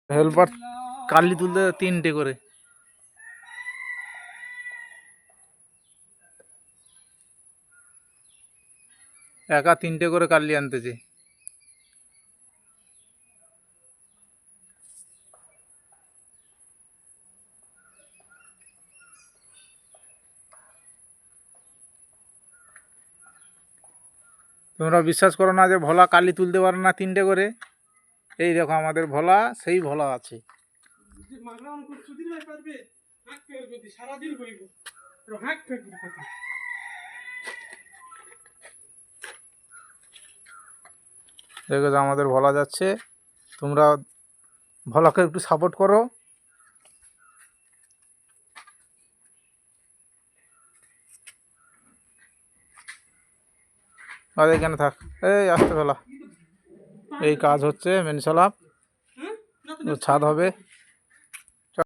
Helper কালি তুলতে 3টে করে। একা 3টে করে কালি আনতেছে। তোমরা বিশ্বাস করো না যে ভোলা কালি তুলতে পারে না 3টে করে। এই দেখো আমাদের ভোলা, সেই ভোলা আছে। দেখো আমাদের ভোলা যাচ্ছে, তোমরা ভোলাকে একটু সাপোর্ট করো। আর এখানে থাক, এই আসতে ভোলা। এই কাজ হচ্ছে মেন সালাপ, ছাদ হবে।